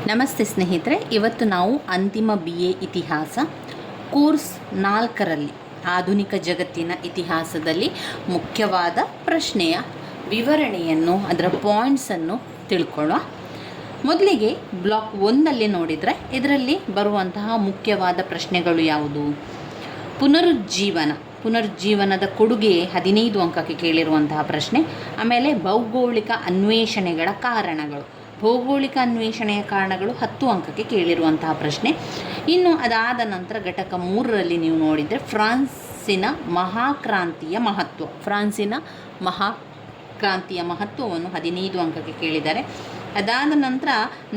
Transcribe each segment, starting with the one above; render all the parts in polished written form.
ನಮಸ್ತೆ ಸ್ನೇಹಿತರೆ, ಇವತ್ತು ನಾವು ಅಂತಿಮ BA ಇತಿಹಾಸ ಕೋರ್ಸ್ 4ರಲ್ಲಿ ಆಧುನಿಕ ಜಗತ್ತಿನ ಇತಿಹಾಸದಲ್ಲಿ ಮುಖ್ಯವಾದ ಪ್ರಶ್ನೆಯ ವಿವರಣೆಯನ್ನು, ಅದರ ಪಾಯಿಂಟ್ಸನ್ನು ತಿಳ್ಕೊಳ್ಳೋಣ. ಮೊದಲಿಗೆ ಬ್ಲಾಕ್ 1ನಲ್ಲಿ ನೋಡಿದರೆ ಇದರಲ್ಲಿ ಬರುವಂತಹ ಮುಖ್ಯವಾದ ಪ್ರಶ್ನೆಗಳು ಯಾವುದು? ಪುನರುಜ್ಜೀವನದ ಕೊಡುಗೆ 15 ಅಂಕಕ್ಕೆ ಕೇಳಿರುವಂತಹ ಪ್ರಶ್ನೆ. ಆಮೇಲೆ ಭೌಗೋಳಿಕ ಅನ್ವೇಷಣೆಗಳ ಕಾರಣಗಳು, ಭೌಗೋಳಿಕ ಅನ್ವೇಷಣೆಯ ಕಾರಣಗಳು 10 ಅಂಕಕ್ಕೆ ಕೇಳಿರುವಂತಹ ಪ್ರಶ್ನೆ. ಇನ್ನು ಅದಾದ ನಂತರ ಘಟಕ 3ರಲ್ಲಿ ನೀವು ನೋಡಿದರೆ ಫ್ರಾನ್ಸಿನ ಮಹಾಕ್ರಾಂತಿಯ ಮಹತ್ವವನ್ನು 15 ಅಂಕಕ್ಕೆ ಕೇಳಿದ್ದಾರೆ. ಅದಾದ ನಂತರ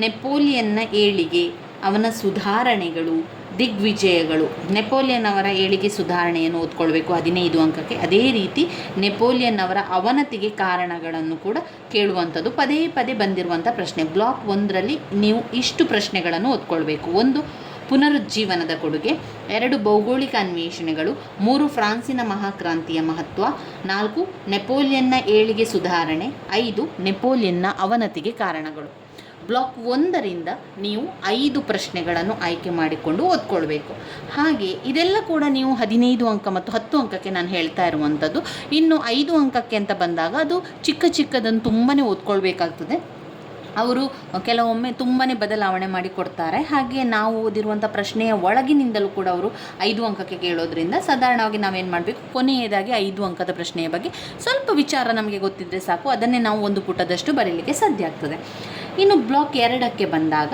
ನೆಪೋಲಿಯನ್ನ ಏಳಿಗೆ, ಅವನ ಸುಧಾರಣೆಗಳು, ದಿಗ್ವಿಜಯಗಳು. ನೆಪೋಲಿಯನ್ ಅವರ ಏಳಿಗೆ ಸುಧಾರಣೆಯನ್ನು ಓದ್ಕೊಳ್ಬೇಕು 15 ಅಂಕಕ್ಕೆ. ಅದೇ ರೀತಿ ನೆಪೋಲಿಯನ್ ಅವರ ಅವನತಿಗೆ ಕಾರಣಗಳನ್ನು ಕೂಡ ಕೇಳುವಂಥದ್ದು ಪದೇ ಪದೇ ಬಂದಿರುವಂಥ ಪ್ರಶ್ನೆ. ಬ್ಲಾಕ್ 1ರಲ್ಲಿ ನೀವು ಇಷ್ಟು ಪ್ರಶ್ನೆಗಳನ್ನು ಓದ್ಕೊಳ್ಬೇಕು: 1 ಪುನರುಜ್ಜೀವನದ ಕೊಡುಗೆ, 2 ಭೌಗೋಳಿಕ ಅನ್ವೇಷಣೆಗಳು, 3 ಫ್ರಾನ್ಸಿನ ಮಹಾಕ್ರಾಂತಿಯ ಮಹತ್ವ, 4 ನೆಪೋಲಿಯನ್ನ ಏಳಿಗೆ ಸುಧಾರಣೆ, 5 ನೆಪೋಲಿಯನ್ನ ಅವನತಿಗೆ ಕಾರಣಗಳು. ಬ್ಲಾಕ್ 1ರಿಂದ ನೀವು 5 ಪ್ರಶ್ನೆಗಳನ್ನು ಆಯ್ಕೆ ಮಾಡಿಕೊಂಡು ಓದ್ಕೊಳ್ಬೇಕು. ಹಾಗೆ ಇದೆಲ್ಲ ಕೂಡ ನೀವು 15 ಅಂಕ ಮತ್ತು 10 ಅಂಕಕ್ಕೆ ನಾನು ಹೇಳ್ತಾ ಇರುವಂಥದ್ದು. ಇನ್ನು 5 ಅಂಕಕ್ಕೆ ಅಂತ ಬಂದಾಗ ಅದು ಚಿಕ್ಕದನ್ನು ತುಂಬಾ ಓದ್ಕೊಳ್ಬೇಕಾಗ್ತದೆ. ಅವರು ಕೆಲವೊಮ್ಮೆ ತುಂಬಾ ಬದಲಾವಣೆ ಮಾಡಿ ಕೊಡ್ತಾರೆ. ಹಾಗೆ ನಾವು ಓದಿರುವಂಥ ಪ್ರಶ್ನೆಯ ಒಳಗಿನಿಂದಲೂ ಕೂಡ ಅವರು 5 ಅಂಕಕ್ಕೆ ಕೇಳೋದ್ರಿಂದ ಸಾಧಾರಣವಾಗಿ ನಾವೇನು ಮಾಡಬೇಕು, ಕೊನೆಯದಾಗಿ 5 ಅಂಕದ ಪ್ರಶ್ನೆಯ ಬಗ್ಗೆ ಸ್ವಲ್ಪ ವಿಚಾರ ನಮಗೆ ಗೊತ್ತಿದ್ದರೆ ಸಾಕು, ಅದನ್ನೇ ನಾವು ಒಂದು ಪುಟದಷ್ಟು ಬರೀಲಿಕ್ಕೆ ಸಾಧ್ಯ ಆಗ್ತದೆ. ಇನ್ನು ಬ್ಲಾಕ್ 2ಕ್ಕೆ ಬಂದಾಗ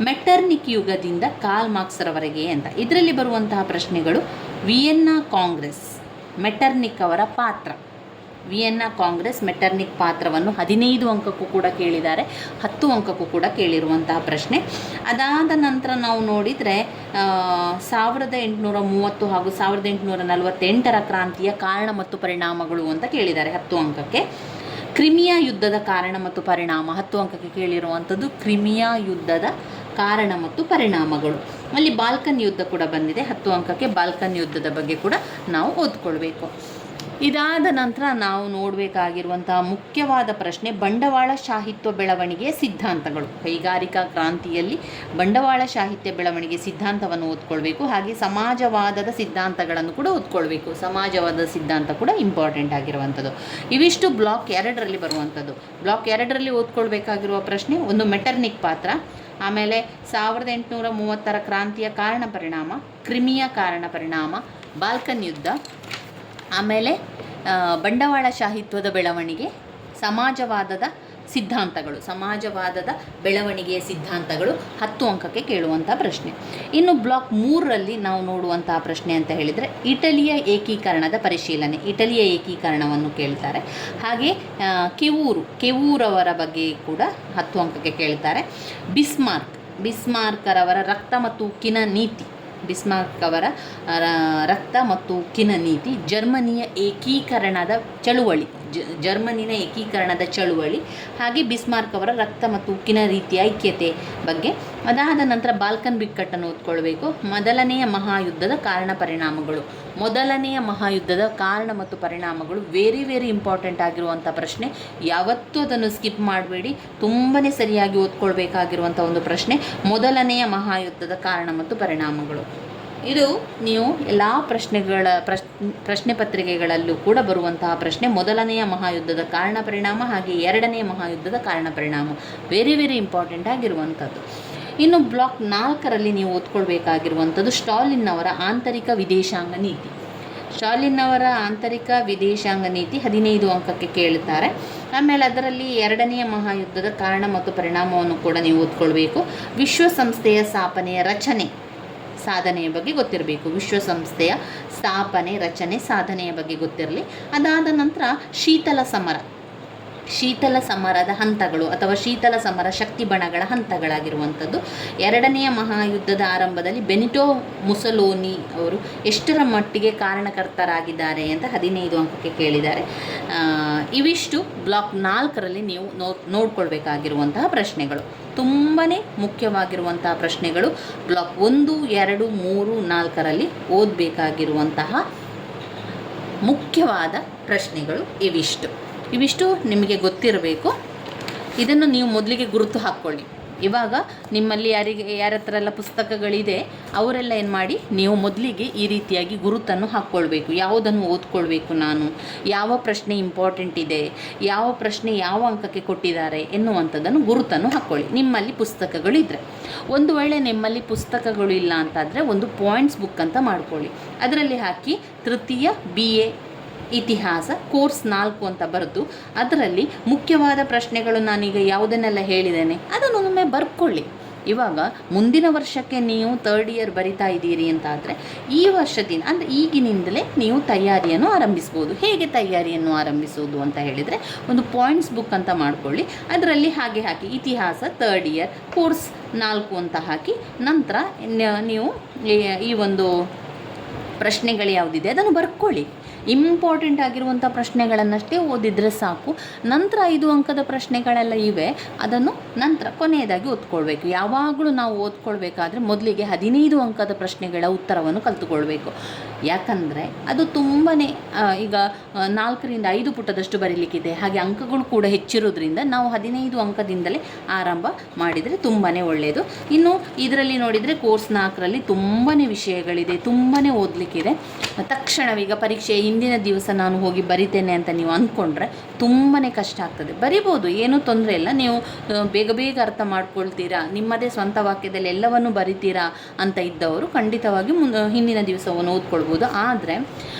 ಮೆಟರ್ನಿಕ್ ಯುಗದಿಂದ ಕಾರ್ಲ್ ಮಾರ್ಕ್ಸ್ರವರೆಗೆ ಅಂತ. ಇದರಲ್ಲಿ ಬರುವಂತಹ ಪ್ರಶ್ನೆಗಳು: ವಿಯೆನ್ನಾ ಕಾಂಗ್ರೆಸ್, ಮೆಟರ್ನಿಕ್ ಅವರ ಪಾತ್ರ, ವಿಯೆನ್ನಾ ಕಾಂಗ್ರೆಸ್ ಮೆಟರ್ನಿಕ್ ಪಾತ್ರವನ್ನು 15 ಅಂಕಕ್ಕೂ ಕೂಡ ಕೇಳಿದ್ದಾರೆ, 10 ಅಂಕಕ್ಕೂ ಕೂಡ ಕೇಳಿರುವಂತಹ ಪ್ರಶ್ನೆ. ಅದಾದ ನಂತರ ನಾವು ನೋಡಿದರೆ 1830 ಹಾಗೂ 1848ರ ಕ್ರಾಂತಿಯ ಕಾರಣ ಮತ್ತು ಪರಿಣಾಮಗಳು ಅಂತ ಕೇಳಿದ್ದಾರೆ 10 ಅಂಕಕ್ಕೆ. ಕ್ರಿಮಿಯಾ ಯುದ್ಧದ ಕಾರಣ ಮತ್ತು ಪರಿಣಾಮ 10 ಅಂಕಕ್ಕೆ ಕೇಳಿರುವಂಥದ್ದು. ಕ್ರಿಮಿಯಾ ಯುದ್ಧದ ಕಾರಣ ಮತ್ತು ಪರಿಣಾಮಗಳು. ಅಲ್ಲಿ ಬಾಲ್ಕನ್ ಯುದ್ಧ ಕೂಡ ಬಂದಿದೆ 10 ಅಂಕಕ್ಕೆ. ಬಾಲ್ಕನ್ ಯುದ್ಧದ ಬಗ್ಗೆ ಕೂಡ ನಾವು ಓದ್ಕೊಳ್ಬೇಕು. ಇದಾದ ನಂತರ ನಾವು ನೋಡಬೇಕಾಗಿರುವಂತಹ ಮುಖ್ಯವಾದ ಪ್ರಶ್ನೆ ಬಂಡವಾಳಶಾಹಿತ್ವ ಬೆಳವಣಿಗೆಯ ಸಿದ್ಧಾಂತಗಳು. ಕೈಗಾರಿಕಾ ಕ್ರಾಂತಿಯಲ್ಲಿ ಬಂಡವಾಳಶಾಹಿತ್ಯ ಬೆಳವಣಿಗೆ ಸಿದ್ಧಾಂತವನ್ನು ಓದ್ಕೊಳ್ಬೇಕು. ಹಾಗೆ ಸಮಾಜವಾದದ ಸಿದ್ಧಾಂತಗಳನ್ನು ಕೂಡ ಓದ್ಕೊಳ್ಬೇಕು. ಸಮಾಜವಾದದ ಸಿದ್ಧಾಂತ ಕೂಡ ಇಂಪಾರ್ಟೆಂಟ್ ಆಗಿರುವಂಥದ್ದು. ಇವಿಷ್ಟು ಬ್ಲಾಕ್ 2ರಲ್ಲಿ ಬರುವಂಥದ್ದು. ಬ್ಲಾಕ್ 2ರಲ್ಲಿ ಓದ್ಕೊಳ್ಬೇಕಾಗಿರುವ ಪ್ರಶ್ನೆ: 1 ಮೆಟರ್ನಿಕ್ ಪಾತ್ರ, ಆಮೇಲೆ 1830ರ ಕ್ರಾಂತಿಯ ಕಾರಣ ಪರಿಣಾಮ, ಕ್ರಿಮಿಯಾ ಕಾರಣ ಪರಿಣಾಮ, ಬಾಲ್ಕನ್ ಯುದ್ಧ, ಆಮೇಲೆ ಬಂಡವಾಳಶಾಹಿತ್ವದ ಬೆಳವಣಿಗೆ, ಸಮಾಜವಾದದ ಬೆಳವಣಿಗೆಯ ಸಿದ್ಧಾಂತಗಳು 10 ಅಂಕಕ್ಕೆ ಕೇಳುವಂಥ ಪ್ರಶ್ನೆ. ಇನ್ನು ಬ್ಲಾಕ್ 3ರಲ್ಲಿ ನಾವು ನೋಡುವಂತಹ ಪ್ರಶ್ನೆ ಅಂತ ಹೇಳಿದರೆ ಇಟಲಿಯ ಏಕೀಕರಣದ ಪರಿಶೀಲನೆ, ಇಟಲಿಯ ಏಕೀಕರಣವನ್ನು ಕೇಳ್ತಾರೆ. ಹಾಗೆ ಕೆವೂರವರ ಬಗ್ಗೆ ಕೂಡ 10 ಅಂಕಕ್ಕೆ ಕೇಳ್ತಾರೆ. ಬಿಸ್ಮಾರ್ಕರವರ ರಕ್ತ ಮತ್ತು ಉಕ್ಕಿನ ನೀತಿ, ಬಿಸ್ಮಾರ್ಕ್ ಅವರ ರಕ್ತ ಮತ್ತು ಉಕ್ಕಿನ ನೀತಿ, ಜರ್ಮನಿಯ ಏಕೀಕರಣದ ಚಳುವಳಿ, ಹಾಗೆ ಬಿಸ್ಮಾರ್ಕ್ ಅವರ ರಕ್ತ ಮತ್ತು ಉಕ್ಕಿನ ರೀತಿಯ ಐಕ್ಯತೆ ಬಗ್ಗೆ. ಅದಾದ ನಂತರ ಬಾಲ್ಕನ್ ಬಿಕ್ಕಟ್ಟನ್ನು ಓದ್ಕೊಳ್ಬೇಕು. ಮೊದಲನೆಯ ಮಹಾಯುದ್ಧದ ಕಾರಣ ಮತ್ತು ಪರಿಣಾಮಗಳು ವೆರಿ ವೆರಿ ಇಂಪಾರ್ಟೆಂಟ್ ಆಗಿರುವಂಥ ಪ್ರಶ್ನೆ. ಯಾವತ್ತೂ ಅದನ್ನು ಸ್ಕಿಪ್ ಮಾಡಬೇಡಿ, ತುಂಬಾ ಸರಿಯಾಗಿ ಓದ್ಕೊಳ್ಬೇಕಾಗಿರುವಂಥ ಒಂದು ಪ್ರಶ್ನೆ. ಮೊದಲನೆಯ ಮಹಾಯುದ್ಧದ ಕಾರಣ ಮತ್ತು ಪರಿಣಾಮಗಳು. ಇದು ನೀವು ಎಲ್ಲ ಪ್ರಶ್ನೆ ಪತ್ರಿಕೆಗಳಲ್ಲೂ ಕೂಡ ಬರುವಂತಹ ಪ್ರಶ್ನೆ. ಮೊದಲನೆಯ ಮಹಾಯುದ್ಧದ ಕಾರಣ ಪರಿಣಾಮ, ಹಾಗೆ 2ನೇ ಮಹಾಯುದ್ಧದ ಕಾರಣ ಪರಿಣಾಮ ವೆರಿ ವೆರಿ ಇಂಪಾರ್ಟೆಂಟ್ ಆಗಿರುವಂಥದ್ದು. ಇನ್ನು ಬ್ಲಾಕ್ 4ರಲ್ಲಿ ನೀವು ಓದ್ಕೊಳ್ಬೇಕಾಗಿರುವಂಥದ್ದು ಸ್ಟಾಲಿನ್ ಅವರ ಆಂತರಿಕ ವಿದೇಶಾಂಗ ನೀತಿ. ಸ್ಟಾಲಿನ್ ಅವರ ಆಂತರಿಕ ವಿದೇಶಾಂಗ ನೀತಿ 15 ಅಂಕಕ್ಕೆ ಕೇಳುತ್ತಾರೆ. ಆಮೇಲೆ ಅದರಲ್ಲಿ 2ನೇ ಮಹಾಯುದ್ಧದ ಕಾರಣ ಮತ್ತು ಪರಿಣಾಮವನ್ನು ಕೂಡ ನೀವು ಓದ್ಕೊಳ್ಬೇಕು. ವಿಶ್ವಸಂಸ್ಥೆಯ ಸಾಧನೆಯ ಬಗ್ಗೆ ಗೊತ್ತಿರಬೇಕು. ವಿಶ್ವಸಂಸ್ಥೆಯ ಸ್ಥಾಪನೆ, ರಚನೆ, ಸಾಧನೆಯ ಬಗ್ಗೆ ಗೊತ್ತಿರಲಿ. ಅದಾದ ನಂತರ ಶೀತಲ ಸಮರದ ಹಂತಗಳು ಅಥವಾ ಶೀತಲ ಸಮರ ಶಕ್ತಿ ಬಣಗಳ ಹಂತಗಳಾಗಿರುವಂಥದ್ದು. 2ನೇ ಮಹಾಯುದ್ಧದ ಆರಂಭದಲ್ಲಿ ಬೆನಿಟೋ ಮುಸೋಲಿನಿ ಅವರು ಎಷ್ಟರ ಮಟ್ಟಿಗೆ ಕಾರಣಕರ್ತರಾಗಿದ್ದಾರೆ ಅಂತ 15 ಅಂಕಕ್ಕೆ ಕೇಳಿದ್ದಾರೆ. ಇವಿಷ್ಟು ಬ್ಲಾಕ್ 4ರಲ್ಲಿ ನೀವು ನೋಡ್ಕೊಳ್ಬೇಕಾಗಿರುವಂತಹ ಪ್ರಶ್ನೆಗಳು. ತುಂಬಾ ಮುಖ್ಯವಾಗಿರುವಂತಹ ಪ್ರಶ್ನೆಗಳು ಬ್ಲಾಕ್ 1, 2, 3, 4ರಲ್ಲಿ ಓದಬೇಕಾಗಿರುವಂತಹ ಮುಖ್ಯವಾದ ಪ್ರಶ್ನೆಗಳು ಇವಿಷ್ಟು ನಿಮಗೆ ಗೊತ್ತಿರಬೇಕು. ಇದನ್ನು ನೀವು ಮೊದಲಿಗೆ ಗುರುತು ಹಾಕ್ಕೊಳ್ಳಿ. ಇವಾಗ ನಿಮ್ಮಲ್ಲಿ ಯಾರ ಹತ್ರ ಎಲ್ಲ ಪುಸ್ತಕಗಳಿದೆ ಅವರೆಲ್ಲ ಏನು ಮಾಡಿ, ನೀವು ಮೊದಲಿಗೆ ಈ ರೀತಿಯಾಗಿ ಗುರುತನ್ನು ಹಾಕ್ಕೊಳ್ಬೇಕು. ಯಾವುದನ್ನು ಓದ್ಕೊಳ್ಬೇಕು, ನಾನು ಯಾವ ಪ್ರಶ್ನೆ ಇಂಪಾರ್ಟೆಂಟ್ ಇದೆ, ಯಾವ ಪ್ರಶ್ನೆ ಯಾವ ಅಂಕಕ್ಕೆ ಕೊಟ್ಟಿದ್ದಾರೆ ಎನ್ನುವಂಥದ್ದನ್ನು ಗುರುತನ್ನು ಹಾಕ್ಕೊಳ್ಳಿ ನಿಮ್ಮಲ್ಲಿ ಪುಸ್ತಕಗಳಿದ್ದರೆ. ಒಂದು ವೇಳೆ ನಿಮ್ಮಲ್ಲಿ ಪುಸ್ತಕಗಳು ಇಲ್ಲ ಅಂತಾದರೆ ಒಂದು ಪಾಯಿಂಟ್ಸ್ ಬುಕ್ ಅಂತ ಮಾಡ್ಕೊಳ್ಳಿ. ಅದರಲ್ಲಿ ಹಾಕಿ ತೃತೀಯ BA ಇತಿಹಾಸ ಕೋರ್ಸ್ 4 ಅಂತ ಬರೆದು ಅದರಲ್ಲಿ ಮುಖ್ಯವಾದ ಪ್ರಶ್ನೆಗಳು ನಾನೀಗ ಯಾವುದನ್ನೆಲ್ಲ ಹೇಳಿದ್ದೇನೆ ಅದನ್ನೊಮ್ಮೆ ಬರ್ಕೊಳ್ಳಿ. ಇವಾಗ ಮುಂದಿನ ವರ್ಷಕ್ಕೆ ನೀವು 3rd ಇಯರ್ ಬರಿತಾ ಇದ್ದೀರಿ ಅಂತಾದರೆ ಈ ವರ್ಷದಿಂದ ಅಂದರೆ ಈಗಿನಿಂದಲೇ ನೀವು ತಯಾರಿಯನ್ನು ಆರಂಭಿಸ್ಬೋದು. ಹೇಗೆ ತಯಾರಿಯನ್ನು ಆರಂಭಿಸೋದು ಅಂತ ಹೇಳಿದರೆ, ಒಂದು ಪಾಯಿಂಟ್ಸ್ ಬುಕ್ ಅಂತ ಮಾಡ್ಕೊಳ್ಳಿ. ಅದರಲ್ಲಿ ಹಾಗೆ ಹಾಕಿ ಇತಿಹಾಸ 3rd ಇಯರ್ ಕೋರ್ಸ್ 4 ಅಂತ ಹಾಕಿ, ನಂತರ ನೀವು ಈ ಒಂದು ಪ್ರಶ್ನೆಗಳು ಯಾವುದಿದೆ ಅದನ್ನು ಬರ್ಕೊಳ್ಳಿ. ಇಂಪಾರ್ಟೆಂಟ್ ಆಗಿರುವಂಥ ಪ್ರಶ್ನೆಗಳನ್ನಷ್ಟೇ ಓದಿದರೆ ಸಾಕು. ನಂತರ 5 ಅಂಕದ ಪ್ರಶ್ನೆಗಳೆಲ್ಲ ಇವೆ, ಅದನ್ನು ನಂತರ ಕೊನೆಯದಾಗಿ ಓದ್ಕೊಳ್ಬೇಕು. ಯಾವಾಗಲೂ ನಾವು ಓದ್ಕೊಳ್ಬೇಕಾದ್ರೆ ಮೊದಲಿಗೆ 15 ಅಂಕದ ಪ್ರಶ್ನೆಗಳ ಉತ್ತರವನ್ನು ಕಲಿತುಕೊಳ್ಬೇಕು. ಯಾಕಂದರೆ ಅದು ತುಂಬಾ ಈಗ 4ರಿಂದ 5 ಪುಟದಷ್ಟು ಬರೀಲಿಕ್ಕಿದೆ. ಹಾಗೆ ಅಂಕಗಳು ಕೂಡ ಹೆಚ್ಚಿರೋದ್ರಿಂದ ನಾವು 15 ಅಂಕದಿಂದಲೇ ಆರಂಭ ಮಾಡಿದರೆ ತುಂಬಾ ಒಳ್ಳೆಯದು. ಇನ್ನು ಇದರಲ್ಲಿ ನೋಡಿದರೆ ಕೋರ್ಸ್ 4ರಲ್ಲಿ ತುಂಬಾ ವಿಷಯಗಳಿದೆ, ತುಂಬಾ ಓದಲಿಕ್ಕಿದೆ. ತಕ್ಷಣವೀಗ ಪರೀಕ್ಷೆ ಹಿಂದಿನ ದಿವಸ ನಾನು ಹೋಗಿ ಬರಿತೇನೆ ಅಂತ ನೀವು ಅಂದ್ಕೊಂಡ್ರೆ ತುಂಬಾ ಕಷ್ಟ ಆಗ್ತದೆ. ಬರಿಬೋದು, ಏನೂ ತೊಂದರೆ ಇಲ್ಲ. ನೀವು ಬೇಗ ಬೇಗ ಅರ್ಥ ಮಾಡ್ಕೊಳ್ತೀರಾ, ನಿಮ್ಮದೇ ಸ್ವಂತ ವಾಕ್ಯದಲ್ಲಿ ಎಲ್ಲವನ್ನು ಬರಿತೀರಾ ಅಂತ ಇದ್ದವರು ಖಂಡಿತವಾಗಿ ಹಿಂದಿನ ದಿವಸವನ್ನು ಓದ್ಕೊಳ್ಬೋದು. ಆದರೆ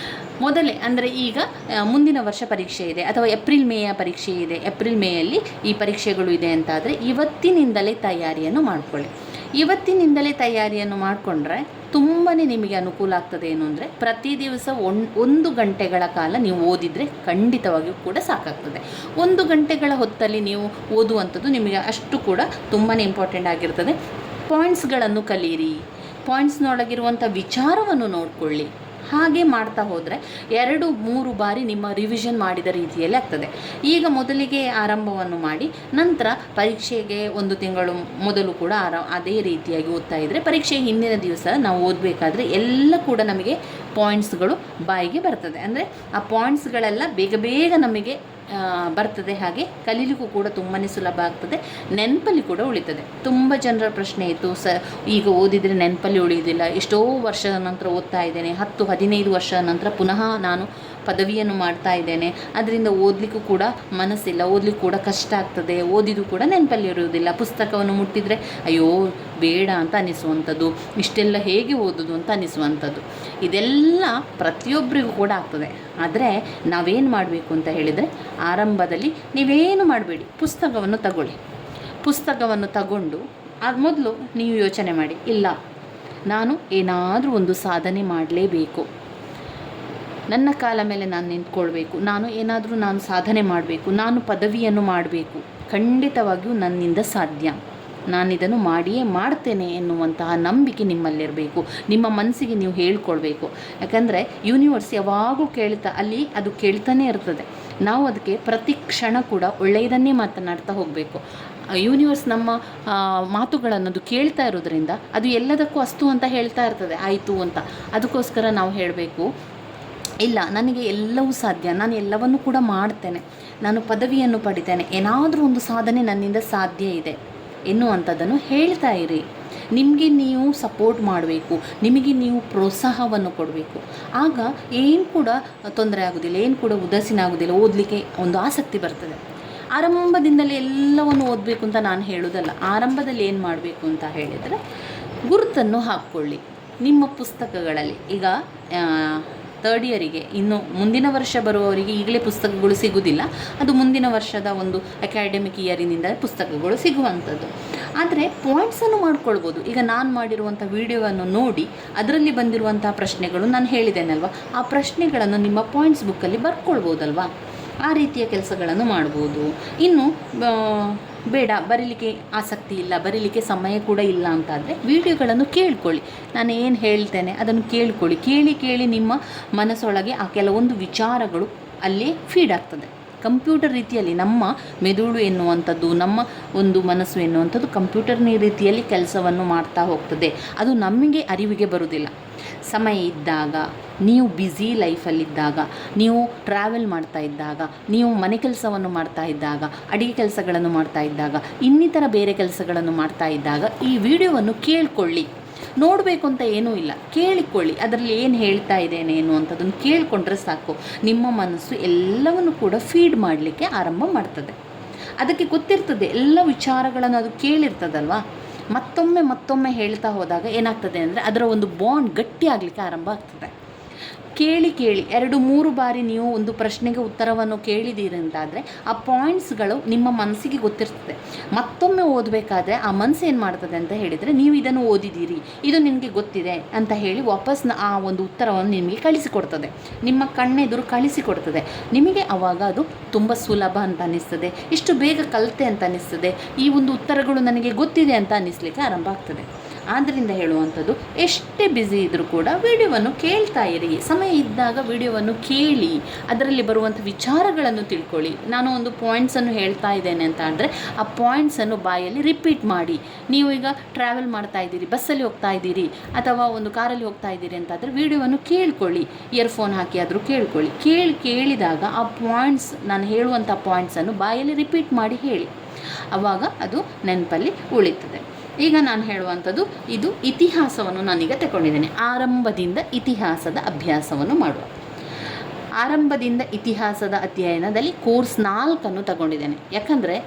ಮೊದಲೇ ಅಂದರೆ ಈಗ ಮುಂದಿನ ವರ್ಷ ಪರೀಕ್ಷೆ ಇದೆ ಅಥವಾ ಏಪ್ರಿಲ್ ಮೇಯ ಪರೀಕ್ಷೆ ಇದೆ, ಏಪ್ರಿಲ್ ಮೇಯಲ್ಲಿ ಈ ಪರೀಕ್ಷೆಗಳು ಇದೆ ಅಂತಾದರೆ ಇವತ್ತಿನಿಂದಲೇ ತಯಾರಿಯನ್ನು ಮಾಡಿಕೊಳ್ಳಿ. ಇವತ್ತಿನಿಂದಲೇ ತಯಾರಿಯನ್ನು ಮಾಡಿಕೊಂಡ್ರೆ ತುಂಬಾ ನಿಮಗೆ ಅನುಕೂಲ ಆಗ್ತದೆ. ಏನು ಅಂದರೆ ಪ್ರತಿ ದಿವಸ 1 ಗಂಟೆಗಳ ಕಾಲ ನೀವು ಓದಿದರೆ ಖಂಡಿತವಾಗಿಯೂ ಕೂಡ ಸಾಕಾಗ್ತದೆ. 1 ಗಂಟೆಗಳ ಹೊತ್ತಲ್ಲಿ ನೀವು ಓದುವಂಥದ್ದು ನಿಮಗೆ ಅಷ್ಟು ಕೂಡ ತುಂಬಾ ಇಂಪಾರ್ಟೆಂಟ್ ಆಗಿರ್ತದೆ. ಪಾಯಿಂಟ್ಸ್ಗಳನ್ನು ಕಲೀರಿ, ಪಾಯಿಂಟ್ಸ್ನೊಳಗಿರುವಂಥ ವಿಚಾರವನ್ನು ನೋಡಿಕೊಳ್ಳಿ. ಹಾಗೆ ಮಾಡ್ತಾ ಹೋದರೆ 2-3 ಬಾರಿ ನಿಮ್ಮ ರಿವಿಷನ್ ಮಾಡಿದ ರೀತಿಯಲ್ಲಿ ಆಗ್ತದೆ. ಈಗ ಮೊದಲಿಗೆ ಆರಂಭವನ್ನು ಮಾಡಿ, ನಂತರ ಪರೀಕ್ಷೆಗೆ 1 ತಿಂಗಳು ಮೊದಲು ಕೂಡ ಅದೇ ರೀತಿಯಾಗಿ ಓದ್ತಾ ಇದ್ದರೆ ಪರೀಕ್ಷೆಗೆ ಹಿಂದಿನ ದಿವಸ ನಾವು ಓದಬೇಕಾದ್ರೆ ಎಲ್ಲ ಕೂಡ ನಮಗೆ ಪಾಯಿಂಟ್ಸ್ಗಳು ಬಾಯಿಗೆ ಬರ್ತದೆ. ಅಂದರೆ ಆ ಪಾಯಿಂಟ್ಸ್ಗಳೆಲ್ಲ ಬೇಗ ಬೇಗ ನಮಗೆ ಬರ್ತದೆ. ಹಾಗೆ ಕಲೀಲಿಕ್ಕೂ ಕೂಡ ತುಂಬಾ ಸುಲಭ ಆಗ್ತದೆ, ನೆನಪಲ್ಲಿ ಕೂಡ ಉಳಿತದೆ. ತುಂಬ ಜನರ ಪ್ರಶ್ನೆ ಇತ್ತು, ಈಗ ಓದಿದರೆ ನೆನಪಲ್ಲಿ ಉಳಿಯೋದಿಲ್ಲ, ಎಷ್ಟೋ ವರ್ಷದ ನಂತರ ಓದ್ತಾ ಇದ್ದೇನೆ, 10-15 ವರ್ಷದ ನಂತರ ಪುನಃ ನಾನು ಪದವಿಯನ್ನು ಮಾಡ್ತಾ ಇದ್ದೇನೆ, ಅದರಿಂದ ಓದಲಿಕ್ಕೂ ಕೂಡ ಮನಸ್ಸಿಲ್ಲ, ಓದಲಿಕ್ಕೂ ಕೂಡ ಕಷ್ಟ ಆಗ್ತದೆ, ಓದಿದ್ದು ಕೂಡ ನೆನಪಲ್ಲಿ ಇರುವುದಿಲ್ಲ, ಪುಸ್ತಕವನ್ನು ಮುಟ್ಟಿದರೆ ಅಯ್ಯೋ ಬೇಡ ಅಂತ ಅನಿಸುವಂಥದ್ದು, ಇಷ್ಟೆಲ್ಲ ಹೇಗೆ ಓದೋದು ಅಂತ ಅನಿಸುವಂಥದ್ದು, ಇದೆಲ್ಲ ಪ್ರತಿಯೊಬ್ಬರಿಗೂ ಕೂಡ ಆಗ್ತದೆ. ಆದರೆ ನಾವೇನು ಮಾಡಬೇಕು ಅಂತ ಹೇಳಿದರೆ, ಆರಂಭದಲ್ಲಿ ನೀವೇನು ಮಾಡಬೇಡಿ, ಪುಸ್ತಕವನ್ನು ತಗೊಳ್ಳಿ. ಪುಸ್ತಕವನ್ನು ತಗೊಂಡು ಅದು ಮೊದಲು ನೀವು ಯೋಚನೆ ಮಾಡಿ, ಇಲ್ಲ ನಾನು ಏನಾದರೂ ಒಂದು ಸಾಧನೆ ಮಾಡಲೇಬೇಕು, ನನ್ನ ಕಾಲ ಮೇಲೆ ನಾನು ನಿಂತ್ಕೊಳ್ಬೇಕು, ನಾನು ಸಾಧನೆ ಮಾಡಬೇಕು, ನಾನು ಪದವಿಯನ್ನು ಮಾಡಬೇಕು, ಖಂಡಿತವಾಗಿಯೂ ನನ್ನಿಂದ ಸಾಧ್ಯ, ನಾನಿದನ್ನು ಮಾಡಿಯೇ ಮಾಡ್ತೇನೆ ಎನ್ನುವಂತಹ ನಂಬಿಕೆ ನಿಮ್ಮಲ್ಲಿರಬೇಕು. ನಿಮ್ಮ ಮನಸ್ಸಿಗೆ ನೀವು ಹೇಳ್ಕೊಳ್ಬೇಕು. ಯಾಕಂದರೆ ಯೂನಿವರ್ಸ್ ಯಾವಾಗೂ ಅಲ್ಲಿ ಅದು ಕೇಳ್ತಾನೆ ಇರ್ತದೆ. ನಾವು ಅದಕ್ಕೆ ಪ್ರತಿ ಕ್ಷಣ ಕೂಡ ಒಳ್ಳೆಯದನ್ನೇ ಮಾತನಾಡ್ತಾ ಹೋಗಬೇಕು. ಯೂನಿವರ್ಸ್ ನಮ್ಮ ಮಾತುಗಳನ್ನದು ಕೇಳ್ತಾ ಇರೋದ್ರಿಂದ ಅದು ಎಲ್ಲದಕ್ಕೂ ಅಸ್ತು ಅಂತ ಹೇಳ್ತಾ ಇರ್ತದೆ, ಆಯಿತು ಅಂತ. ಅದಕ್ಕೋಸ್ಕರ ನಾವು ಹೇಳಬೇಕು, ಇಲ್ಲ ನನಗೆ ಎಲ್ಲವೂ ಸಾಧ್ಯ, ನಾನು ಎಲ್ಲವನ್ನೂ ಕೂಡ ಮಾಡ್ತೇನೆ, ನಾನು ಪದವಿಯನ್ನು ಪಡಿತೇನೆ, ಏನಾದರೂ ಒಂದು ಸಾಧನೆ ನನ್ನಿಂದ ಸಾಧ್ಯ ಇದೆ ಎನ್ನುವಂಥದ್ದನ್ನು ಹೇಳ್ತಾ ಇರಿ. ನಿಮಗೆ ನೀವು ಸಪೋರ್ಟ್ ಮಾಡಬೇಕು, ನಿಮಗೆ ನೀವು ಪ್ರೋತ್ಸಾಹವನ್ನು ಕೊಡಬೇಕು. ಆಗ ಏನು ಕೂಡ ತೊಂದರೆ ಆಗೋದಿಲ್ಲ, ಏನು ಕೂಡ ಉದಾಸೀನ ಆಗೋದಿಲ್ಲ, ಓದಲಿಕ್ಕೆ ಒಂದು ಆಸಕ್ತಿ ಬರ್ತದೆ. ಆರಂಭದಿಂದಲೇ ಎಲ್ಲವನ್ನು ಓದಬೇಕು ಅಂತ ನಾನು ಹೇಳೋದಲ್ಲ. ಆರಂಭದಲ್ಲಿ ಏನು ಮಾಡಬೇಕು ಅಂತ ಹೇಳಿದರೆ, ಗುರುತನ್ನು ಹಾಕ್ಕೊಳ್ಳಿ ನಿಮ್ಮ ಪುಸ್ತಕಗಳಲ್ಲಿ. ಈಗ 3rd ಇಯರಿಗೆ ಇನ್ನು ಮುಂದಿನ ವರ್ಷ ಬರುವವರಿಗೆ ಈಗಲೇ ಪುಸ್ತಕಗಳು ಸಿಗುವುದಿಲ್ಲ, ಅದು ಮುಂದಿನ ವರ್ಷದ ಒಂದು ಅಕಾಡೆಮಿಕ್ ಇಯರಿನಿಂದ ಪುಸ್ತಕಗಳು ಸಿಗುವಂಥದ್ದು. ಆದರೆ ಪಾಯಿಂಟ್ಸನ್ನು ಮಾಡ್ಕೊಳ್ಬೋದು. ಈಗ ನಾನು ಮಾಡಿರುವಂಥ ವಿಡಿಯೋವನ್ನು ನೋಡಿ ಅದರಲ್ಲಿ ಬಂದಿರುವಂಥ ಪ್ರಶ್ನೆಗಳು ನಾನು ಹೇಳಿದ್ದೇನಲ್ವ, ಆ ಪ್ರಶ್ನೆಗಳನ್ನು ನಿಮ್ಮ ಪಾಯಿಂಟ್ಸ್ ಬುಕ್ಕಲ್ಲಿ ಬರ್ಕೊಳ್ಬೋದಲ್ವ. ಆ ರೀತಿಯ ಕೆಲಸಗಳನ್ನು ಮಾಡ್ಬೋದು. ಇನ್ನು ಬೇಡ, ಬರೀಲಿಕ್ಕೆ ಆಸಕ್ತಿ ಇಲ್ಲ, ಬರೀಲಿಕ್ಕೆ ಸಮಯ ಕೂಡ ಇಲ್ಲ ಅಂತಾದರೆ ವಿಡಿಯೋಗಳನ್ನು ಕೇಳ್ಕೊಳ್ಳಿ. ನಾನು ಏನು ಹೇಳ್ತೇನೆ ಅದನ್ನು ಕೇಳ್ಕೊಳ್ಳಿ. ಕೇಳಿ ನಿಮ್ಮ ಮನಸ್ಸೊಳಗೆ ಆ ಕೆಲವೊಂದು ವಿಚಾರಗಳು ಅಲ್ಲಿ ಫೀಡ್ ಆಗ್ತದೆ. ಕಂಪ್ಯೂಟರ್ ರೀತಿಯಲ್ಲಿ ನಮ್ಮ ಮೆದುಳು ಎನ್ನುವಂಥದ್ದು, ನಮ್ಮ ಒಂದು ಮನಸ್ಸು ಎನ್ನುವಂಥದ್ದು ಕಂಪ್ಯೂಟರ್ ರೀತಿಯಲ್ಲಿ ಕೆಲಸವನ್ನು ಮಾಡ್ತಾ ಹೋಗ್ತದೆ. ಅದು ನಮಗೆ ಅರಿವಿಗೆ ಬರುವುದಿಲ್ಲ. ಸಮಯ ಇದ್ದಾಗ, ನೀವು ಬ್ಯುಸಿ ಲೈಫಲ್ಲಿದ್ದಾಗ, ನೀವು ಟ್ರಾವೆಲ್ ಮಾಡ್ತಾ ಇದ್ದಾಗ, ನೀವು ಮನೆ ಕೆಲಸವನ್ನು ಮಾಡ್ತಾ ಇದ್ದಾಗ, ಅಡುಗೆ ಕೆಲಸಗಳನ್ನು ಮಾಡ್ತಾ ಇದ್ದಾಗ, ಇನ್ನಿತರ ಬೇರೆ ಕೆಲಸಗಳನ್ನು ಮಾಡ್ತಾ ಇದ್ದಾಗ ಈ ವಿಡಿಯೋವನ್ನು ಕೇಳಿಕೊಳ್ಳಿ. ನೋಡಬೇಕು ಅಂತ ಏನೂ ಇಲ್ಲ, ಕೇಳಿಕೊಳ್ಳಿ. ಅದರಲ್ಲಿ ಏನು ಹೇಳ್ತಾ ಇದ್ದೇನೆ ಅನ್ನುವಂಥದ್ದನ್ನು ಕೇಳಿಕೊಂಡ್ರೆ ಸಾಕು. ನಿಮ್ಮ ಮನಸ್ಸು ಎಲ್ಲವನ್ನು ಕೂಡ ಫೀಡ್ ಮಾಡಲಿಕ್ಕೆ ಆರಂಭ ಮಾಡ್ತದೆ. ಅದಕ್ಕೆ ಗೊತ್ತಿರ್ತದೆ, ಎಲ್ಲ ವಿಚಾರಗಳನ್ನು ಅದು ಕೇಳಿರ್ತದಲ್ವ. ಮತ್ತೊಮ್ಮೆ ಹೇಳ್ತಾ ಹೋದಾಗ ಏನಾಗ್ತದೆ ಅಂದರೆ ಅದರ ಒಂದು ಬಾಂಡ್ ಗಟ್ಟಿ ಆಗಲಿಕ್ಕೆ ಆರಂಭ ಆಗ್ತದೆ. ಕೇಳಿ 2-3 ಬಾರಿ ನೀವು ಒಂದು ಪ್ರಶ್ನೆಗೆ ಉತ್ತರವನ್ನು ಕೇಳಿದ್ದೀರಿ ಅಂತಾದರೆ ಆ ಪಾಯಿಂಟ್ಸ್ಗಳು ನಿಮ್ಮ ಮನಸ್ಸಿಗೆ ಗೊತ್ತಿರ್ತದೆ. ಮತ್ತೊಮ್ಮೆ ಓದಬೇಕಾದ್ರೆ ಆ ಮನಸ್ಸು ಏನು ಮಾಡ್ತದೆ ಅಂತ ಹೇಳಿದರೆ, ನೀವು ಇದನ್ನು ಓದಿದ್ದೀರಿ, ಇದು ನಿಮಗೆ ಗೊತ್ತಿದೆ ಅಂತ ಹೇಳಿ ವಾಪಸ್ ಆ ಒಂದು ಉತ್ತರವನ್ನು ನಿಮಗೆ ಕಳಿಸಿಕೊಡ್ತದೆ, ನಿಮ್ಮ ಕಣ್ಣೆದುರು ಕಳಿಸಿಕೊಡ್ತದೆ. ನಿಮಗೆ ಆವಾಗ ಅದು ತುಂಬ ಸುಲಭ ಅಂತ ಅನ್ನಿಸ್ತದೆ, ಇಷ್ಟು ಬೇಗ ಕಲಿತೆ ಅಂತ ಅನ್ನಿಸ್ತದೆ, ಈ ಒಂದು ಉತ್ತರಗಳು ನನಗೆ ಗೊತ್ತಿದೆ ಅಂತ ಅನ್ನಿಸ್ಲಿಕ್ಕೆ ಆರಂಭ ಆಗ್ತದೆ. ಆದ್ದರಿಂದ ಹೇಳುವಂಥದ್ದು, ಎಷ್ಟೇ ಬ್ಯುಸಿ ಇದ್ದರೂ ಕೂಡ ವಿಡಿಯೋವನ್ನು ಕೇಳ್ತಾ ಇರಿ. ಸಮಯ ಇದ್ದಾಗ ವಿಡಿಯೋವನ್ನು ಕೇಳಿ, ಅದರಲ್ಲಿ ಬರುವಂಥ ವಿಚಾರಗಳನ್ನು ತಿಳ್ಕೊಳ್ಳಿ. ನಾನು ಒಂದು ಪಾಯಿಂಟ್ಸನ್ನು ಹೇಳ್ತಾ ಇದ್ದೇನೆ ಅಂತ ಅಂದರೆ ಆ ಪಾಯಿಂಟ್ಸನ್ನು ಬಾಯಲ್ಲಿ ರಿಪೀಟ್ ಮಾಡಿ. ನೀವು ಈಗ ಟ್ರಾವೆಲ್ ಮಾಡ್ತಾ ಇದ್ದೀರಿ, ಬಸ್ಸಲ್ಲಿ ಹೋಗ್ತಾ ಇದ್ದೀರಿ ಅಥವಾ ಒಂದು ಕಾರಲ್ಲಿ ಹೋಗ್ತಾ ಇದ್ದೀರಿ ಅಂತಾದರೆ ವಿಡಿಯೋವನ್ನು ಕೇಳ್ಕೊಳ್ಳಿ, ಇಯರ್ಫೋನ್ ಹಾಕಿ ಆದರೂ ಕೇಳ್ಕೊಳ್ಳಿ. ಕೇಳಿದಾಗ ಆ ಪಾಯಿಂಟ್ಸ್, ನಾನು ಹೇಳುವಂಥ ಪಾಯಿಂಟ್ಸನ್ನು ಬಾಯಲ್ಲಿ ರಿಪೀಟ್ ಮಾಡಿ ಹೇಳಿ. ಆವಾಗ ಅದು ನೆನಪಲ್ಲಿ ಉಳಿತದೆ. ಈಗ ನಾನು ಹೇಳುವಂಥದ್ದು, ಇದು ಇತಿಹಾಸವನ್ನು ನಾನೀಗ ತಗೊಂಡಿದ್ದೇನೆ. ಆರಂಭದಿಂದ ಇತಿಹಾಸದ ಅಭ್ಯಾಸವನ್ನು ಮಾಡುವ. ಆರಂಭದಿಂದ ಇತಿಹಾಸದ ಅಧ್ಯಯನದಲ್ಲಿ ಕೋರ್ಸ್ 4 ತಗೊಂಡಿದ್ದೇನೆ. ಯಾಕಂದರೆ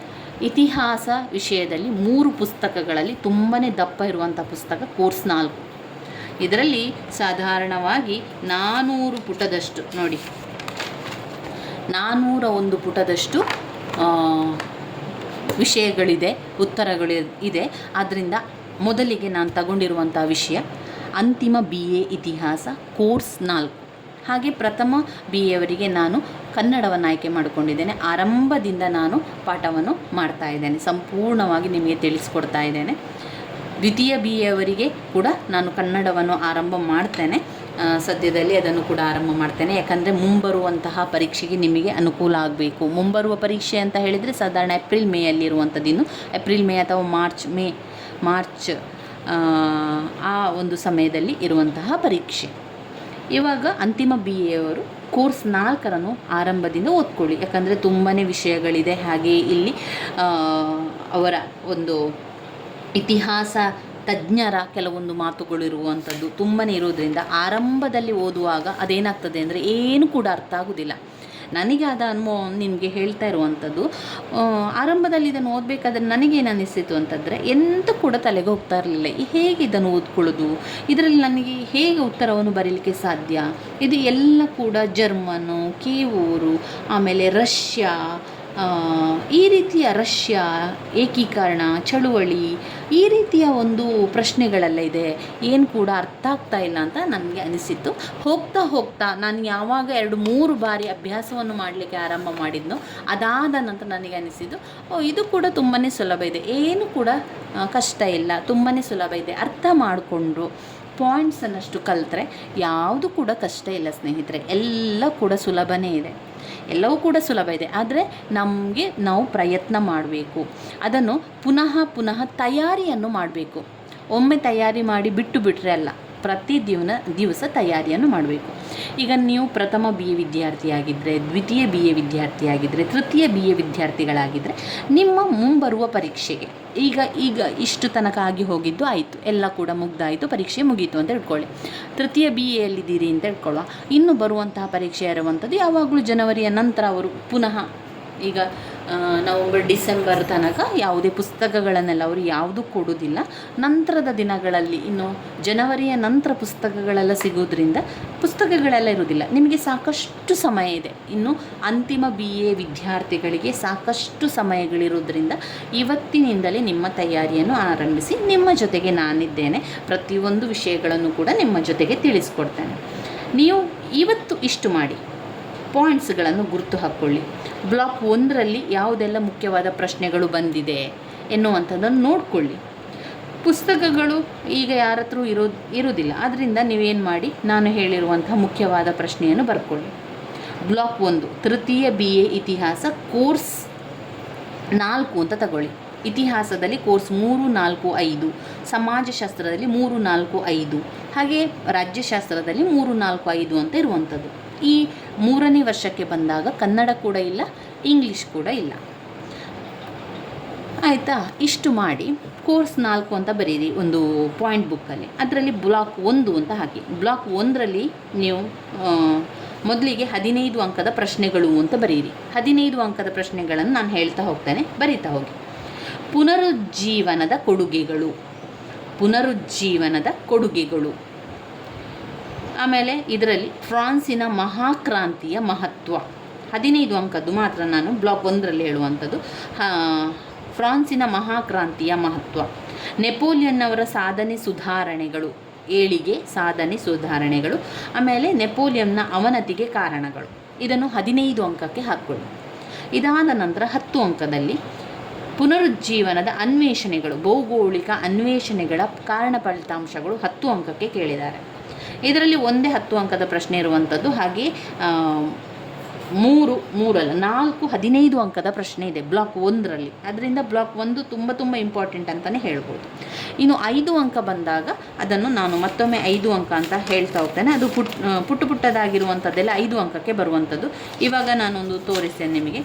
ಇತಿಹಾಸ ವಿಷಯದಲ್ಲಿ 3 ಪುಸ್ತಕಗಳಲ್ಲಿ ತುಂಬಾ ದಪ್ಪ ಇರುವಂಥ ಪುಸ್ತಕ ಕೋರ್ಸ್ 4. ಇದರಲ್ಲಿ ಸಾಧಾರಣವಾಗಿ 400 ಪುಟದಷ್ಟು, ನೋಡಿ 401 ಪುಟದಷ್ಟು ವಿಷಯಗಳಿದೆ, ಉತ್ತರಗಳು ಇದೆ. ಆದ್ದರಿಂದ ಮೊದಲಿಗೆ ನಾನು ತಗೊಂಡಿರುವಂಥ ವಿಷಯ ಅಂತಿಮ BA ಇತಿಹಾಸ ಕೋರ್ಸ್ 4. ಹಾಗೆ ಪ್ರಥಮ BA ಅವರಿಗೆ ನಾನು ಕನ್ನಡವನ್ನು ಆಯ್ಕೆ ಮಾಡಿಕೊಂಡಿದ್ದೇನೆ. ಆರಂಭದಿಂದ ನಾನು ಪಾಠವನ್ನು ಮಾಡ್ತಾ ಇದ್ದೇನೆ, ಸಂಪೂರ್ಣವಾಗಿ ನಿಮಗೆ ತಿಳಿಸ್ಕೊಡ್ತಾ ಇದ್ದೇನೆ. ದ್ವಿತೀಯ BA ಅವರಿಗೆ ಕೂಡ ನಾನು ಕನ್ನಡವನ್ನು ಆರಂಭ ಮಾಡ್ತೇನೆ, ಸದ್ಯದಲ್ಲಿ ಅದನ್ನು ಕೂಡ ಆರಂಭ ಮಾಡ್ತೇನೆ. ಯಾಕಂದರೆ ಮುಂಬರುವಂತಹ ಪರೀಕ್ಷೆಗೆ ನಿಮಗೆ ಅನುಕೂಲ ಆಗಬೇಕು. ಮುಂಬರುವ ಪರೀಕ್ಷೆ ಅಂತ ಹೇಳಿದರೆ ಸಾಧಾರಣ ಏಪ್ರಿಲ್ ಮೇಯಲ್ಲಿ ಇರುವಂಥದ್ದು, ಇನ್ನು ಏಪ್ರಿಲ್ ಮೇ ಅಥವಾ ಮಾರ್ಚ್ ಆ ಒಂದು ಸಮಯದಲ್ಲಿ ಇರುವಂತಹ ಪರೀಕ್ಷೆ. ಇವಾಗ ಅಂತಿಮ BA ಅವರು ಕೋರ್ಸ್ 4 ಆರಂಭದಿಂದ ಓದ್ಕೊಳ್ಳಿ. ಯಾಕಂದರೆ ತುಂಬಾ ವಿಷಯಗಳಿದೆ. ಹಾಗೆ ಇಲ್ಲಿ ಅವರ ಒಂದು ಇತಿಹಾಸ ತಜ್ಞರ ಕೆಲವೊಂದು ಮಾತುಗಳು ಇರುವಂಥದ್ದು ತುಂಬಾ ಇರೋದರಿಂದ ಆರಂಭದಲ್ಲಿ ಓದುವಾಗ ಅದೇನಾಗ್ತದೆ ಅಂದರೆ ಏನು ಕೂಡ ಅರ್ಥ ಆಗೋದಿಲ್ಲ. ನನಗೆ ಆದ ಅನುಭವ ನಿಮಗೆ ಹೇಳ್ತಾ ಇರುವಂಥದ್ದು. ಆರಂಭದಲ್ಲಿ ಇದನ್ನು ಓದಬೇಕಾದ್ರೆ ನನಗೇನು ಅನ್ನಿಸ್ತಿತ್ತು ಅಂತಂದರೆ ಎಂತ ಕೂಡ ತಲೆಗೆ ಹೋಗ್ತಾ ಇರಲಿಲ್ಲ. ಹೇಗೆ ಇದನ್ನು ಓದ್ಕೊಳ್ಳೋದು, ಇದರಲ್ಲಿ ನನಗೆ ಹೇಗೆ ಉತ್ತರವನ್ನು ಬರೀಲಿಕ್ಕೆ ಸಾಧ್ಯ, ಇದು ಎಲ್ಲ ಕೂಡ ಜರ್ಮನು, ಕೇವೂರು, ಆಮೇಲೆ ರಷ್ಯಾ, ಈ ರೀತಿಯ ರಷ್ಯಾ ಏಕೀಕರಣ ಚಳುವಳಿ, ಈ ರೀತಿಯ ಒಂದು ಪ್ರಶ್ನೆಗಳೆಲ್ಲ ಇದೆ, ಏನು ಕೂಡ ಅರ್ಥ ಆಗ್ತಾ ಇಲ್ಲ ಅಂತ ನನಗೆ ಅನಿಸಿತ್ತು. ಹೋಗ್ತಾ ನಾನು ಯಾವಾಗ 2-3 ಬಾರಿ ಅಭ್ಯಾಸವನ್ನು ಮಾಡಲಿಕ್ಕೆ ಆರಂಭ ಮಾಡಿದ್ನೋ ಅದಾದ ನಂತರ ನನಗೆ ಅನಿಸಿದ್ದು, ಇದು ಕೂಡ ತುಂಬಾ ಸುಲಭ ಇದೆ, ಏನು ಕೂಡ ಕಷ್ಟ ಇಲ್ಲ, ತುಂಬಾ ಸುಲಭ ಇದೆ. ಅರ್ಥ ಮಾಡಿಕೊಂಡ್ರು ಪಾಯಿಂಟ್ಸನ್ನಷ್ಟು ಕಲಿತ್ರೆ ಯಾವುದು ಕೂಡ ಕಷ್ಟ ಇಲ್ಲ ಸ್ನೇಹಿತರೆ, ಎಲ್ಲ ಕೂಡ ಸುಲಭನೇ ಇದೆ, ಎಲ್ಲವೂ ಕೂಡ ಸುಲಭ ಇದೆ. ಆದರೆ ನಾವು ಪ್ರಯತ್ನ ಮಾಡಬೇಕು, ಅದನ್ನು ಪುನಃ ತಯಾರಿಯನ್ನು ಮಾಡಬೇಕು. ಒಮ್ಮೆ ತಯಾರಿ ಮಾಡಿ ಬಿಟ್ಟರೆ ಅಲ್ಲ, ಪ್ರತಿ ದಿವಸ ತಯಾರಿಯನ್ನು ಮಾಡಬೇಕು. ಈಗ ನೀವು ಪ್ರಥಮ BA ವಿದ್ಯಾರ್ಥಿಯಾಗಿದ್ದರೆ, ದ್ವಿತೀಯ BA ವಿದ್ಯಾರ್ಥಿಯಾಗಿದ್ದರೆ, ತೃತೀಯ BA ವಿದ್ಯಾರ್ಥಿಗಳಾಗಿದ್ದರೆ, ನಿಮ್ಮ ಮುಂಬರುವ ಪರೀಕ್ಷೆಗೆ ಈಗ ಇಷ್ಟು ತನಕ ಆಗಿ ಹೋಗಿದ್ದು ಆಯಿತು, ಎಲ್ಲ ಕೂಡ ಮುಗ್ದಾಯಿತು, ಪರೀಕ್ಷೆ ಮುಗೀತು ಅಂತ ಇಟ್ಕೊಳ್ಳಿ. ತೃತೀಯ BAಯಲ್ಲಿದ್ದೀರಿ ಅಂತ ಇಟ್ಕೊಳ್ಳುವ. ಇನ್ನು ಬರುವಂತಹ ಪರೀಕ್ಷೆ ಇರುವಂಥದ್ದು ಯಾವಾಗಲೂ ಜನವರಿಯ ನಂತರ ಅವರು ಪುನಃ, ಈಗ ನವಂಬರ್ ಡಿಸೆಂಬರ್ ತನಕ ಯಾವುದೇ ಪುಸ್ತಕಗಳನ್ನೆಲ್ಲ ಅವರು ಯಾವುದೂ ಕೊಡೋದಿಲ್ಲ. ನಂತರದ ದಿನಗಳಲ್ಲಿ, ಇನ್ನು ಜನವರಿಯ ನಂತರ ಪುಸ್ತಕಗಳೆಲ್ಲ ಸಿಗೋದ್ರಿಂದ ಪುಸ್ತಕಗಳೆಲ್ಲ ಇರೋದಿಲ್ಲ. ನಿಮಗೆ ಸಾಕಷ್ಟು ಸಮಯ ಇದೆ. ಇನ್ನು ಅಂತಿಮ BA ವಿದ್ಯಾರ್ಥಿಗಳಿಗೆ ಸಾಕಷ್ಟು ಸಮಯಗಳಿರೋದ್ರಿಂದ ಇವತ್ತಿನಿಂದಲೇ ನಿಮ್ಮ ತಯಾರಿಯನ್ನು ಆರಂಭಿಸಿ. ನಿಮ್ಮ ಜೊತೆಗೆ ನಾನಿದ್ದೇನೆ, ಪ್ರತಿಯೊಂದು ವಿಷಯಗಳನ್ನು ಕೂಡ ನಿಮ್ಮ ಜೊತೆಗೆ ತಿಳಿಸ್ಕೊಡ್ತೇನೆ. ನೀವು ಇವತ್ತು ಇಷ್ಟು ಮಾಡಿ, ಪಾಯಿಂಟ್ಸ್ಗಳನ್ನು ಗುರುತು ಹಾಕ್ಕೊಳ್ಳಿ. ಬ್ಲಾಕ್ 1ರಲ್ಲಿ ಯಾವುದೆಲ್ಲ ಮುಖ್ಯವಾದ ಪ್ರಶ್ನೆಗಳು ಬಂದಿದೆ ಎನ್ನುವಂಥದ್ದನ್ನು ನೋಡಿಕೊಳ್ಳಿ. ಪುಸ್ತಕಗಳು ಈಗ ಯಾರ ಹತ್ರ ಇರೋದಿಲ್ಲ, ಆದ್ದರಿಂದ ನೀವೇನು ಮಾಡಿ, ನಾನು ಹೇಳಿರುವಂಥ ಮುಖ್ಯವಾದ ಪ್ರಶ್ನೆಯನ್ನು ಬರ್ಕೊಳ್ಳಿ. ಬ್ಲಾಕ್ 1 ತೃತೀಯ BA ಇತಿಹಾಸ ಕೋರ್ಸ್ 4 ಅಂತ ತಗೊಳ್ಳಿ. ಇತಿಹಾಸದಲ್ಲಿ ಕೋರ್ಸ್ 3, 4, 5, ಸಮಾಜಶಾಸ್ತ್ರದಲ್ಲಿ 3, 4, 5, ಹಾಗೆ ರಾಜ್ಯಶಾಸ್ತ್ರದಲ್ಲಿ 3, 4, 5 ಅಂತ ಇರುವಂಥದ್ದು. ಈ 3ನೇ ವರ್ಷಕ್ಕೆ ಬಂದಾಗ ಕನ್ನಡ ಕೂಡ ಇಲ್ಲ, ಇಂಗ್ಲೀಷ್ ಕೂಡ ಇಲ್ಲ. ಆಯಿತಾ? ಇಷ್ಟು ಮಾಡಿ ಕೋರ್ಸ್ 4 ಅಂತ ಬರೀರಿ ಒಂದು ಪಾಯಿಂಟ್ ಬುಕ್ಕಲ್ಲಿ. ಅದರಲ್ಲಿ ಬ್ಲಾಕ್ 1 ಅಂತ ಹಾಕಿ. ಬ್ಲಾಕ್ 1ರಲ್ಲಿ ನೀವು ಮೊದಲಿಗೆ 15 ಅಂಕದ ಪ್ರಶ್ನೆಗಳು ಅಂತ ಬರೀರಿ. 15 ಅಂಕದ ಪ್ರಶ್ನೆಗಳನ್ನು ನಾನು ಹೇಳ್ತಾ ಹೋಗ್ತೇನೆ, ಬರೀತಾ ಹೋಗಿ. ಪುನರುಜ್ಜೀವನದ ಕೊಡುಗೆಗಳು. ಆಮೇಲೆ ಇದರಲ್ಲಿ ಫ್ರಾನ್ಸಿನ ಮಹಾಕ್ರಾಂತಿಯ ಮಹತ್ವ. 15 ಅಂಕದ್ದು ಮಾತ್ರ ನಾನು ಬ್ಲಾಕ್ 1ರಲ್ಲಿ ಹೇಳುವಂಥದ್ದು. ಫ್ರಾನ್ಸಿನ ಮಹಾಕ್ರಾಂತಿಯ ಮಹತ್ವ. ನೆಪೋಲಿಯನ್ ಅವರ ಸಾಧನೆ ಸುಧಾರಣೆಗಳು, ಆಮೇಲೆ ನೆಪೋಲಿಯನ್ನ ಅವನತಿಗೆ ಕಾರಣಗಳು. ಇದನ್ನು 15 ಅಂಕಕ್ಕೆ ಹಾಕ್ಕೊಳ್ಳಿ. ಇದಾದ ನಂತರ 10 ಅಂಕದಲ್ಲಿ ಪುನರುಜ್ಜೀವನದ ಅನ್ವೇಷಣೆಗಳು, ಭೌಗೋಳಿಕ ಅನ್ವೇಷಣೆಗಳ ಕಾರಣ ಫಲಿತಾಂಶಗಳು 10 ಅಂಕಕ್ಕೆ ಕೇಳಿದ್ದಾರೆ. ಇದರಲ್ಲಿ ಒಂದೇ 10 ಅಂಕದ ಪ್ರಶ್ನೆ ಇರುವಂಥದ್ದು. ಹಾಗೆ 4 15 ಅಂಕದ ಪ್ರಶ್ನೆ ಇದೆ ಬ್ಲಾಕ್ 1ರಲ್ಲಿ. ಅದರಿಂದ ಬ್ಲಾಕ್ 1 ತುಂಬ ಇಂಪಾರ್ಟೆಂಟ್ ಅಂತಲೇ ಹೇಳ್ಬೋದು. ಇನ್ನು 5 ಅಂಕ ಬಂದಾಗ ಅದನ್ನು ನಾನು ಮತ್ತೊಮ್ಮೆ 5 ಅಂಕ ಅಂತ ಹೇಳ್ತಾ ಹೋಗ್ತೇನೆ. ಅದು ಪುಟ್ಟದಾಗಿರುವಂಥದ್ದೆಲ್ಲ 5 ಅಂಕಕ್ಕೆ ಬರುವಂಥದ್ದು. ಇವಾಗ ನಾನೊಂದು ತೋರಿಸ್ತೇನೆ ನಿಮಗೆ.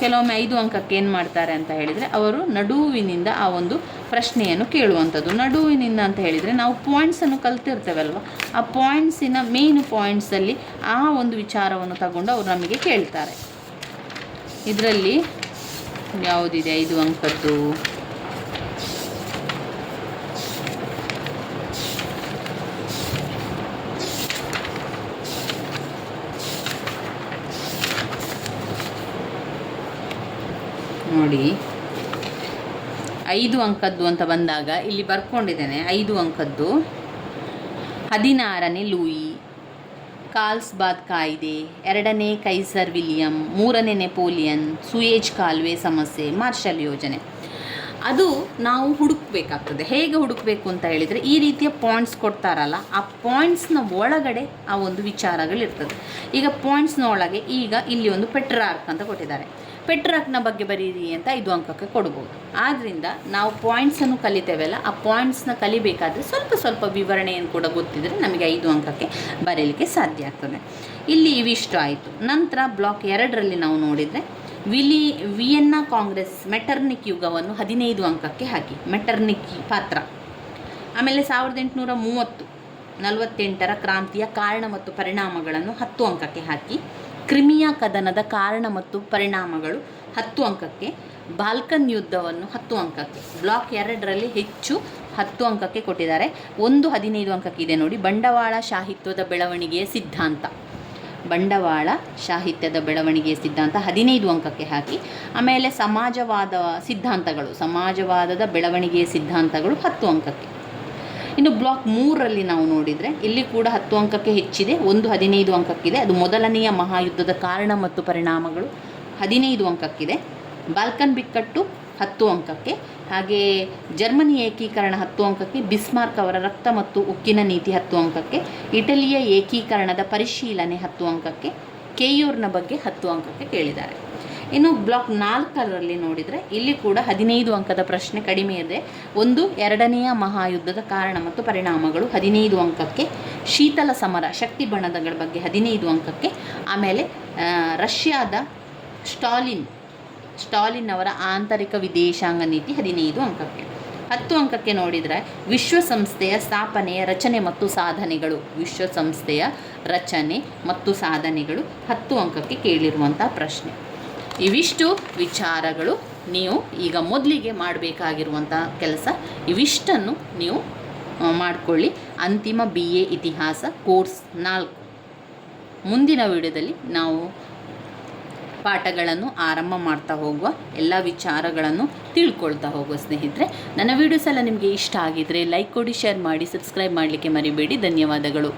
ಕೆಲವೊಮ್ಮೆ 5 ಅಂಕಕ್ಕೆ ಏನು ಮಾಡ್ತಾರೆ ಅಂತ ಹೇಳಿದರೆ, ಅವರು ನಡುವಿನಿಂದ ಆ ಒಂದು ಪ್ರಶ್ನೆಯನ್ನು ಕೇಳುವಂಥದ್ದು. ನಡುವಿನಿಂದ ಅಂತ ಹೇಳಿದರೆ ನಾವು ಪಾಯಿಂಟ್ಸನ್ನು ಕಲ್ತಿರ್ತೇವಲ್ವ, ಆ ಪಾಯಿಂಟ್ಸಿನ ಮೇನ್ ಪಾಯಿಂಟ್ಸಲ್ಲಿ ಆ ಒಂದು ವಿಚಾರವನ್ನು ತಗೊಂಡು ಅವರು ನಮಗೆ ಕೇಳ್ತಾರೆ. ಇದರಲ್ಲಿ ಯಾವುದಿದೆ 5 ಅಂಕದ್ದು? ನೋಡಿ, 5 ಅಂಕದ್ದು ಅಂತ ಬಂದಾಗ ಇಲ್ಲಿ ಬರ್ಕೊಂಡಿದ್ದೇನೆ. 5 ಅಂಕದ್ದು 16ನೇ ಲೂಯಿ, ಕಾರ್ಲ್ಸ್ಬಾದ್ ಕಾಯ್ದೆ, 2ನೇ ಕೈಸರ್ ವಿಲಿಯಂ, 3ನೇ ನೆಪೋಲಿಯನ್, ಸೂಯೇಜ್ ಕಾಲುವೆ ಸಮಸ್ಯೆ, ಮಾರ್ಷಲ್ ಯೋಜನೆ. ಅದು ನಾವು ಹುಡುಕಬೇಕಾಗ್ತದೆ. ಹೇಗೆ ಹುಡುಕಬೇಕು ಅಂತ ಹೇಳಿದರೆ, ಈ ರೀತಿಯ ಪಾಯಿಂಟ್ಸ್ ಕೊಡ್ತಾರಲ್ಲ, ಆ ಪಾಯಿಂಟ್ಸ್ನ ಒಳಗಡೆ ಆ ಒಂದು ವಿಚಾರಗಳಿರ್ತದೆ. ಈಗ ಪಾಯಿಂಟ್ಸ್ನ ಒಳಗೆ ಈಗ ಇಲ್ಲಿ ಒಂದು ಪೆಟ್ರಾರ್ಕ್ ಅಂತ ಕೊಟ್ಟಿದ್ದಾರೆ. ಪೆಟ್ರಾರ್ಕ್ನ ಬಗ್ಗೆ ಬರೀರಿ ಅಂತ 5 ಅಂಕಕ್ಕೆ ಕೊಡ್ಬೋದು. ಆದ್ದರಿಂದ ನಾವು ಪಾಯಿಂಟ್ಸನ್ನು ಕಲಿತೇವಲ್ಲ, ಆ ಪಾಯಿಂಟ್ಸ್ನ ಕಲಿಬೇಕಾದ್ರೆ ಸ್ವಲ್ಪ ವಿವರಣೆಯನ್ನು ಕೂಡ ಗೊತ್ತಿದ್ದರೆ ನಮಗೆ 5 ಅಂಕಕ್ಕೆ ಬರೀಲಿಕ್ಕೆ ಸಾಧ್ಯ ಆಗ್ತದೆ. ಇಲ್ಲಿ ಇವಿಷ್ಟು ಆಯಿತು. ನಂತರ ಬ್ಲಾಕ್ 2ರಲ್ಲಿ ನಾವು ನೋಡಿದರೆ ವಿಯೆನ್ನಾ ಕಾಂಗ್ರೆಸ್ ಮೆಟರ್ನಿಕ್ ಯುಗವನ್ನು 15 ಅಂಕಕ್ಕೆ ಹಾಕಿ. ಮೆಟರ್ನಿಕ್ ಪಾತ್ರ. ಆಮೇಲೆ 1848ರ ಕ್ರಾಂತಿಯ ಕಾರಣ ಮತ್ತು ಪರಿಣಾಮಗಳನ್ನು 10 ಅಂಕಕ್ಕೆ ಹಾಕಿ. ಕ್ರಿಮಿಯಾ ಕದನದ ಕಾರಣ ಮತ್ತು ಪರಿಣಾಮಗಳು 10 ಅಂಕಕ್ಕೆ. ಬಾಲ್ಕನ್ ಯುದ್ಧವನ್ನು 10 ಅಂಕಕ್ಕೆ. ಬ್ಲಾಕ್ 2ರಲ್ಲಿ ಹೆಚ್ಚು 10 ಅಂಕಕ್ಕೆ ಕೊಟ್ಟಿದ್ದಾರೆ. 15 ಅಂಕಕ್ಕೆ ಇದೆ ನೋಡಿ, ಬಂಡವಾಳ ಸಾಹಿತ್ಯದ ಬೆಳವಣಿಗೆಯ ಸಿದ್ಧಾಂತ. 15 ಅಂಕಕ್ಕೆ ಹಾಕಿ. ಆಮೇಲೆ ಸಮಾಜವಾದದ ಬೆಳವಣಿಗೆಯ ಸಿದ್ಧಾಂತಗಳು 10 ಅಂಕಕ್ಕೆ. ಇನ್ನು ಬ್ಲಾಕ್ 3ರಲ್ಲಿ ನಾವು ನೋಡಿದರೆ ಇಲ್ಲಿ ಕೂಡ 10 ಅಂಕಕ್ಕೆ ಹೆಚ್ಚಿದೆ. 15 ಅಂಕಕ್ಕಿದೆ. ಅದು ಮೊದಲನೆಯ ಮಹಾಯುದ್ಧದ ಕಾರಣ ಮತ್ತು ಪರಿಣಾಮಗಳು 15 ಅಂಕಕ್ಕಿದೆ. ಬಾಲ್ಕನ್ ಬಿಕ್ಕಟ್ಟು 10 ಅಂಕಕ್ಕೆ. ಹಾಗೆ ಜರ್ಮನಿ ಏಕೀಕರಣ 10 ಅಂಕಕ್ಕೆ. ಬಿಸ್ಮಾರ್ಕ್ ಅವರ ರಕ್ತ ಮತ್ತು ಉಕ್ಕಿನ ನೀತಿ 10 ಅಂಕಕ್ಕೆ. ಇಟಲಿಯ ಏಕೀಕರಣದ ಪರಿಶೀಲನೆ 10 ಅಂಕಕ್ಕೆ. ಕೇಯೂರ್ನ ಬಗ್ಗೆ 10 ಅಂಕಕ್ಕೆ ಕೇಳಿದ್ದಾರೆ. ಇನ್ನು ಬ್ಲಾಕ್ 4ರಲ್ಲಿ ನೋಡಿದರೆ ಇಲ್ಲಿ ಕೂಡ 15 ಅಂಕದ ಪ್ರಶ್ನೆ ಕಡಿಮೆ ಇದೆ. 2ನೇ ಮಹಾಯುದ್ಧದ ಕಾರಣ ಮತ್ತು ಪರಿಣಾಮಗಳು 15 ಅಂಕಕ್ಕೆ. ಶೀತಲ ಸಮರ ಶಕ್ತಿ ಬಣದಗಳ ಬಗ್ಗೆ 15 ಅಂಕಕ್ಕೆ. ಆಮೇಲೆ ರಷ್ಯಾದ ಸ್ಟಾಲಿನ್ ಅವರ ಆಂತರಿಕ ವಿದೇಶಾಂಗ ನೀತಿ 15 ಅಂಕಕ್ಕೆ. 10 ಅಂಕಕ್ಕೆ ನೋಡಿದರೆ ವಿಶ್ವಸಂಸ್ಥೆಯ ಸ್ಥಾಪನೆಯ ರಚನೆ ಮತ್ತು ಸಾಧನೆಗಳು. 10 ಅಂಕಕ್ಕೆ ಕೇಳಿರುವಂಥ ಪ್ರಶ್ನೆ. ಇವಿಷ್ಟು ವಿಚಾರಗಳು ನೀವು ಈಗ ಮೊದಲಿಗೆ ಮಾಡಬೇಕಾಗಿರುವಂಥ ಕೆಲಸ. ಇವಿಷ್ಟನ್ನು ನೀವು ಮಾಡಿಕೊಳ್ಳಿ. ಅಂತಿಮ BA ಇತಿಹಾಸ ಕೋರ್ಸ್ 4 ಮುಂದಿನ ವಿಡಿಯೋದಲ್ಲಿ ನಾವು ಪಾಠಗಳನ್ನು ಆರಂಭ ಮಾಡ್ತಾ ಹೋಗುವ, ಎಲ್ಲ ವಿಚಾರಗಳನ್ನು ತಿಳ್ಕೊಳ್ತಾ ಹೋಗುವ ಸ್ನೇಹಿತರೆ. ನನ್ನ ವೀಡಿಯೋಸ್ ಎಲ್ಲ ನಿಮಗೆ ಇಷ್ಟ ಆಗಿದ್ದರೆ ಲೈಕ್ ಕೊಡಿ, ಶೇರ್ ಮಾಡಿ, ಸಬ್ಸ್ಕ್ರೈಬ್ ಮಾಡಲಿಕ್ಕೆ ಮರಿಬೇಡಿ. ಧನ್ಯವಾದಗಳು.